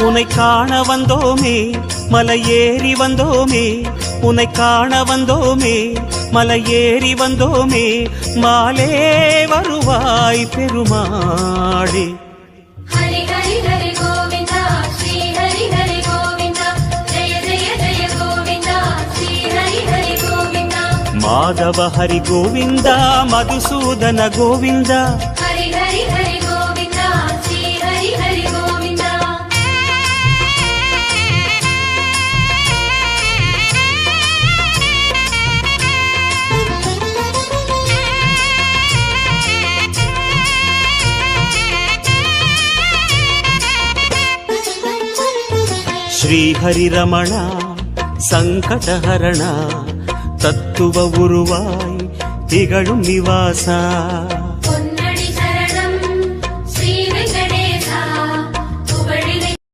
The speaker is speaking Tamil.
உன்னை காண வந்தோமே மலை ஏறி வந்தோமே, உன்னை காண வந்தோமே மலை ஏறி வந்தோமே, மாலே வருவாய் பெருமாளே. ஹரி ஹரி ஹரி கோவிந்தா ஸ்ரீ ஹரி ஹரி கோவிந்தா, ஜெய ஜெய ஜெய கோவிந்தா ஸ்ரீ ஹரி ஹரி கோவிந்தா. மாதவ ஹரி கோவிந்தா மதுசூதன கோவிந்தா, ஹரி ஹரி ஹரி கோவிந்தா ஸ்ரீ ஹரி ஹரி கோவிந்தா. ஸ்ரீ ஹரி ரமண சங்கடஹரண, தத்துவ உருவாய் திகழும் நிவாசா.